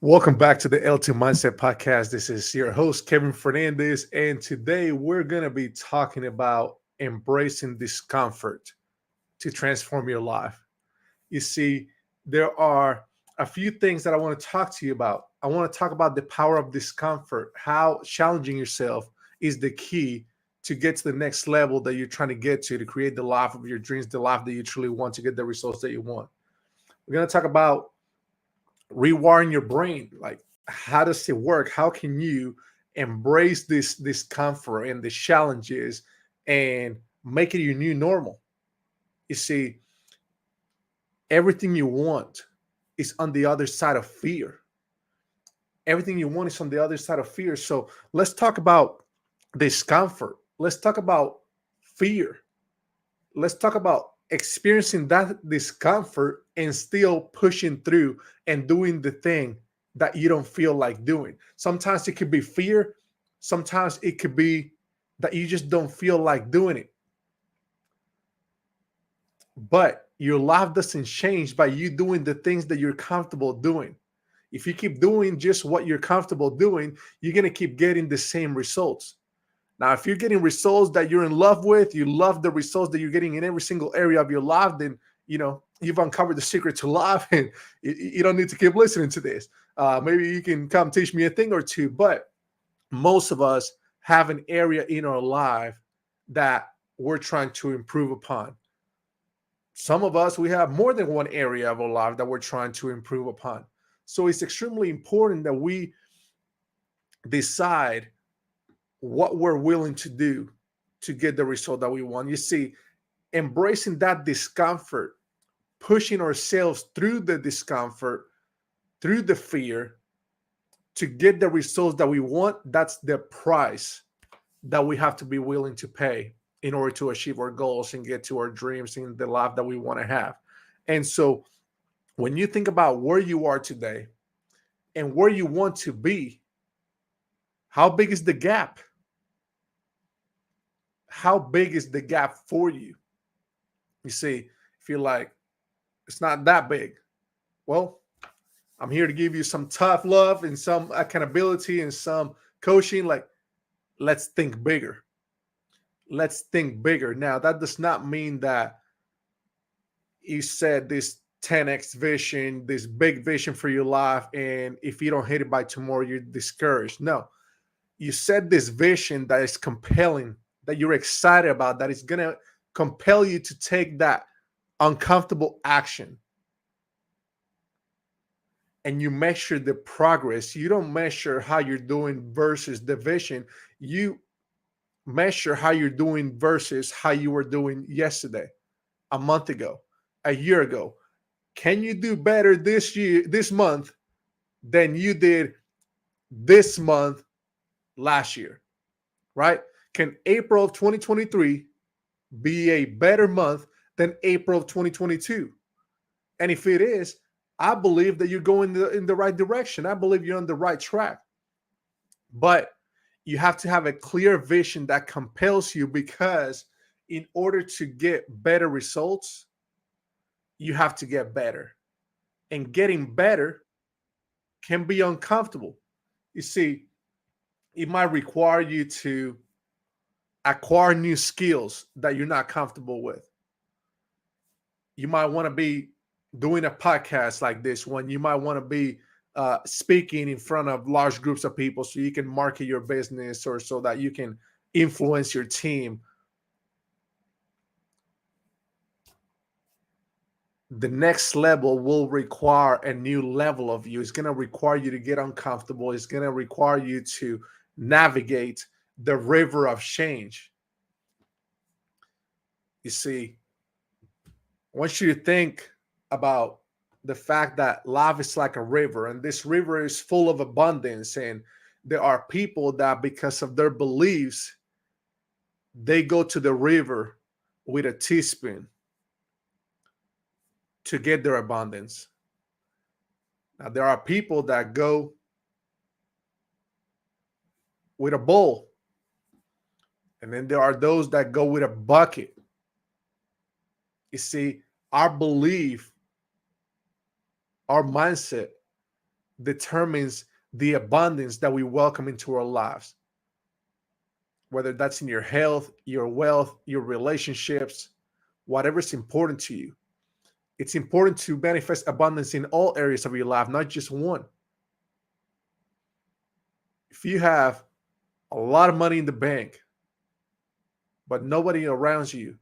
Welcome back to the L2 Mindset Podcast. This is your host, Kevin Fernandez, and today we're going to be talking about embracing discomfort to transform your life. You see, there are a few things that I want to talk to you about. I want to talk about the power of discomfort, how challenging yourself is the key to get to the next level that you're trying to get to create the life of your dreams, the life that you truly want to get the results that you want. We're going to talk about rewiring your brain. Like, how does it work? How can you embrace this discomfort and the challenges and make it your new normal? You see, everything you want is on the other side of fear. Everything you want is on the other side of fear. So let's talk about discomfort. Let's talk about fear. Let's talk about experiencing that discomfort and still pushing through and doing the thing that you don't feel like doing. Sometimes it could be fear, sometimes it could be that you just don't feel like doing it. But your life doesn't change by you doing the things that you're comfortable doing. If you keep doing just what you're comfortable doing, you're going to keep getting the same results. Now, if you're getting results that you're in love with, you love the results that you're getting in every single area of your life, then you've uncovered the secret to life, and you don't need to keep listening to this. Maybe you can come teach me a thing or two, but most of us have an area in our life that we're trying to improve upon. Some of us, we have more than one area of our life that we're trying to improve upon. So it's extremely important that we decide what we're willing to do to get the result that we want. You see, embracing that discomfort, pushing ourselves through the discomfort, through the fear to get the results that we want, that's the price that we have to be willing to pay in order to achieve our goals and get to our dreams and the life that we want to have. And so when you think about where you are today and where you want to be, how big is the gap? How big is the gap for you? You see, if you're like, it's not that big, well, I'm here to give you some tough love and some accountability and some coaching. Like, let's think bigger. Let's think bigger. Now, that does not mean that you set this 10x vision, this big vision for your life, and if you don't hit it by tomorrow, you're discouraged. No, you set this vision that is compelling, that you're excited about, that is going to compel you to take that uncomfortable action. And you measure the progress. You don't measure how you're doing versus the vision. You measure how you're doing versus how you were doing yesterday, a month ago, a year ago. Can you do better this year, this month, than you did this month last year? Right? Can April of 2023 be a better month than April of 2022? And if it is, I believe that you're going in the right direction. I believe you're on the right track. But you have to have a clear vision that compels you, because in order to get better results, you have to get better. And getting better can be uncomfortable. You see, it might require you to acquire new skills that you're not comfortable with. You might want to be doing a podcast like this one. You might want to be speaking in front of large groups of people so you can market your business or so that you can influence your team. The next level will require a new level of you. It's going to require you to get uncomfortable. It's going to require you to navigate the river of change. You see, I want you to think about the fact that life is like a river, and this river is full of abundance. And there are people that, because of their beliefs, they go to the river with a teaspoon to get their abundance. Now, there are people that go with a bowl, and then there are those that go with a bucket. You see, our belief, our mindset determines the abundance that we welcome into our lives, whether that's in your health, your wealth, your relationships, whatever's important to you. It's important to manifest abundance in all areas of your life, not just one. If you have a lot of money in the bank, but nobody around you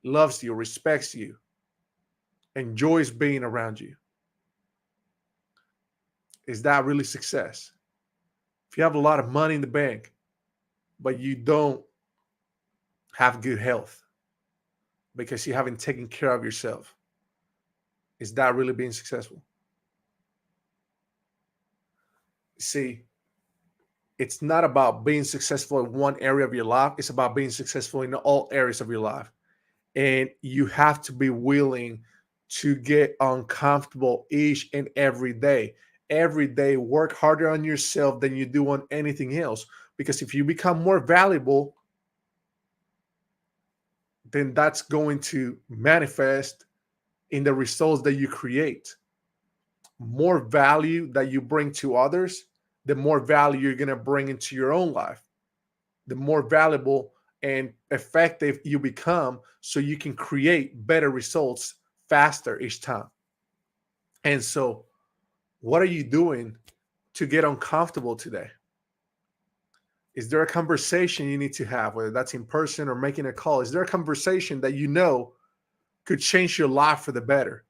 loves you, respects you, enjoys being around you, is that really success? If you have a lot of money in the bank, but you don't have good health because you haven't taken care of yourself, is that really being successful? See, it's not about being successful in one area of your life, it's about being successful in all areas of your life. And you have to be willing to get uncomfortable each and every day. Every day, work harder on yourself than you do on anything else. Because if you become more valuable, then that's going to manifest in the results that you create. More value that you bring to others, the more value you're going to bring into your own life, the more valuable and effective you become, so you can create better results faster each time. And so, what are you doing to get uncomfortable today? Is there a conversation you need to have, whether that's in person or making a call? Is there a conversation that you know could change your life for the better,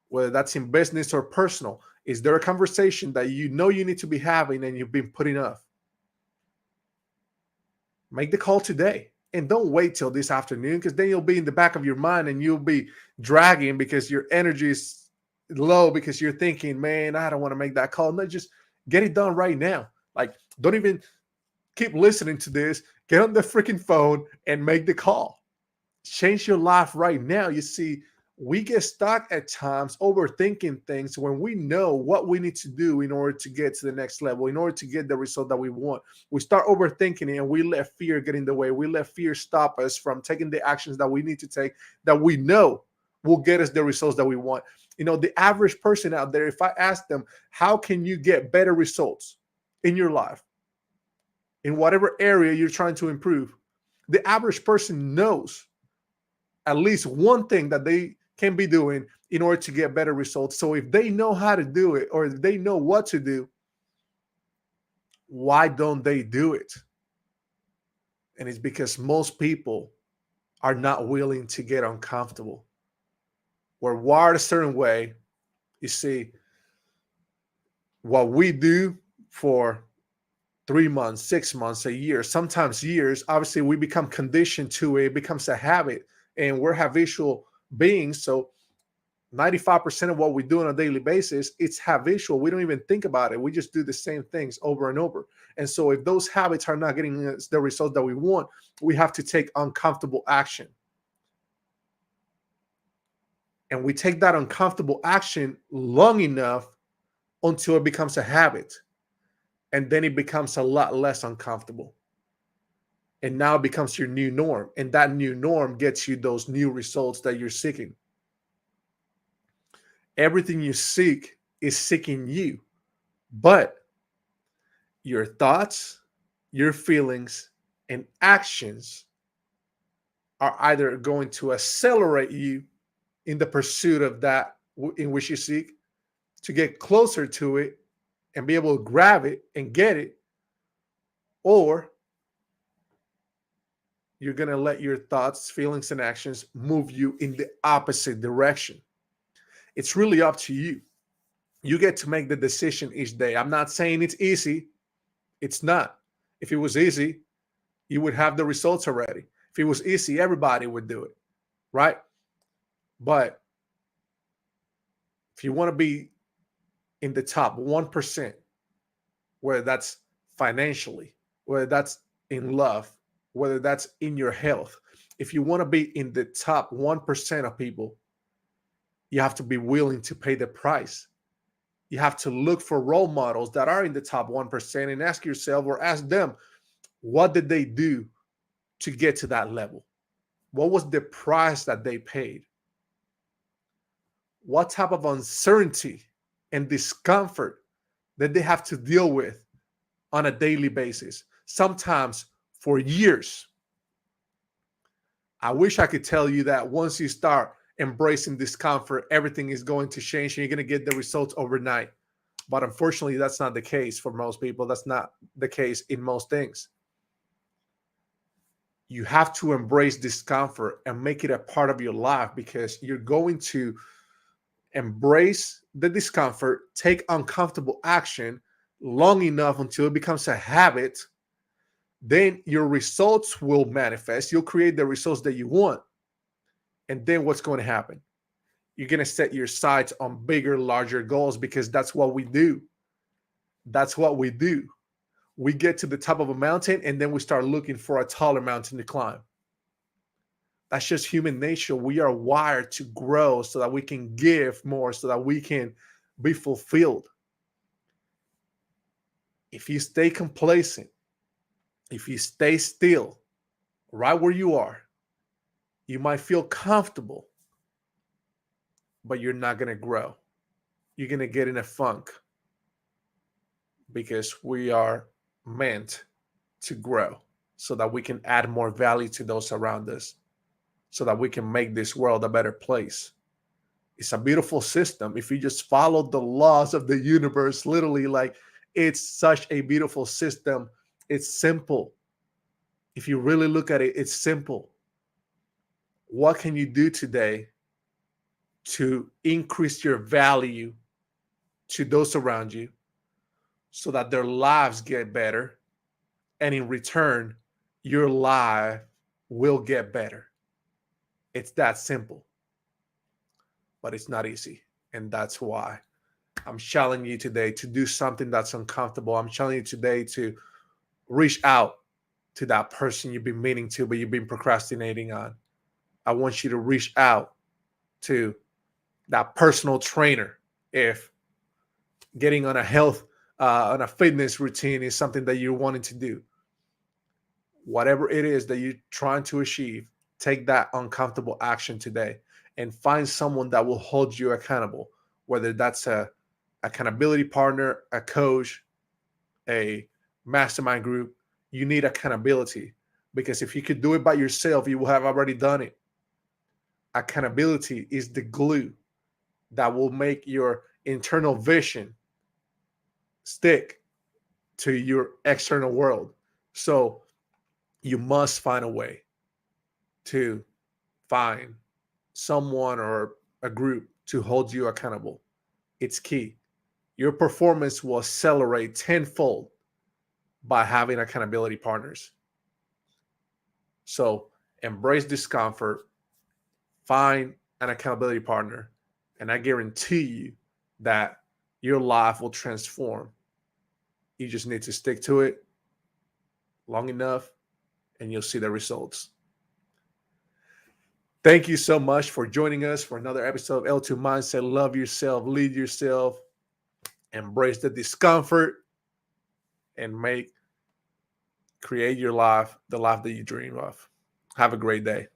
whether that's in business or personal? Is there a conversation that you know you need to be having and you've been putting off? Make the call today, and don't wait till this afternoon, because then you'll be in the back of your mind and you'll be dragging because your energy is low, because you're thinking, man, I don't want to make that call. No, just get it done right now. Like, don't even keep listening to this. Get on the freaking phone and make the call. Change your life right now. You see, we get stuck at times overthinking things when we know what we need to do in order to get to the next level, in order to get the result that we want. We start overthinking it and we let fear get in the way. We let fear stop us from taking the actions that we need to take, that we know will get us the results that we want. You know, the average person out there, if I ask them, how can you get better results in your life, in whatever area you're trying to improve, the average person knows at least one thing that they can be doing in order to get better results. So if they know how to do it, or if they know what to do, why don't they do it? And it's because most people are not willing to get uncomfortable. We're wired a certain way. You see, what we do for 3 months, 6 months, a year, sometimes years, obviously we become conditioned to it. It becomes a habit, and we're habitual beings. So 95% of what we do on a daily basis, it's habitual. We don't even think about it. We just do the same things over and over. And so if those habits are not getting us the results that we want, we have to take uncomfortable action. And we take that uncomfortable action long enough until it becomes a habit. And then it becomes a lot less uncomfortable. And now it becomes your new norm. And that new norm gets you those new results that you're seeking. Everything you seek is seeking you. But your thoughts, your feelings, and actions are either going to accelerate you in the pursuit of that in which you seek, to get closer to it and be able to grab it and get it, or you're going to let your thoughts, feelings, and actions move you in the opposite direction. It's really up to you. You get to make the decision each day. I'm not saying it's easy. It's not. If it was easy, you would have the results already. If it was easy, everybody would do it, right? But if you want to be in the top 1%, whether that's financially, whether that's in love, whether that's in your health, if you want to be in the top 1% of people, you have to be willing to pay the price. You have to look for role models that are in the top 1% and ask yourself, or ask them, what did they do to get to that level? What was the price that they paid? What type of uncertainty and discomfort that they have to deal with on a daily basis, sometimes for years. I wish I could tell you that once you start embracing discomfort, everything is going to change and you're going to get the results overnight. But unfortunately, that's not the case for most people. That's not the case in most things. You have to embrace discomfort and make it a part of your life, because you're going to embrace the discomfort, take uncomfortable action long enough until it becomes a habit. Then your results will manifest. You'll create the results that you want. And then what's going to happen? You're going to set your sights on bigger, larger goals, because that's what we do. That's what we do. We get to the top of a mountain and then we start looking for a taller mountain to climb. That's just human nature. We are wired to grow so that we can give more, so that we can be fulfilled. If you stay complacent, if you stay still right where you are, you might feel comfortable, but you're not going to grow. You're going to get in a funk, because we are meant to grow so that we can add more value to those around us, so that we can make this world a better place. It's a beautiful system. If you just follow the laws of the universe, literally, like, it's such a beautiful system. It's simple. If you really look at it, it's simple. What can you do today to increase your value to those around you so that their lives get better? And in return, your life will get better. It's that simple. But it's not easy. And that's why I'm challenging you today to do something that's uncomfortable. I'm challenging you today to reach out to that person you've been meaning to, but you've been procrastinating on. I want you to reach out to that personal trainer if getting on a fitness routine is something that you're wanting to do. Whatever it is that you're trying to achieve, take that uncomfortable action today and find someone that will hold you accountable, whether that's a accountability partner, a coach, a mastermind group. You need accountability, because if you could do it by yourself, you will have already done it. Accountability is the glue that will make your internal vision stick to your external world. So you must find a way to find someone or a group to hold you accountable. It's key. Your performance will accelerate tenfold by having accountability partners. So embrace discomfort, find an accountability partner, and I guarantee you that your life will transform. You just need to stick to it long enough and you'll see the results. Thank you so much for joining us for another episode of L2 Mindset. Love yourself, lead yourself, embrace the discomfort, and create your life, the life that you dream of. Have a great day.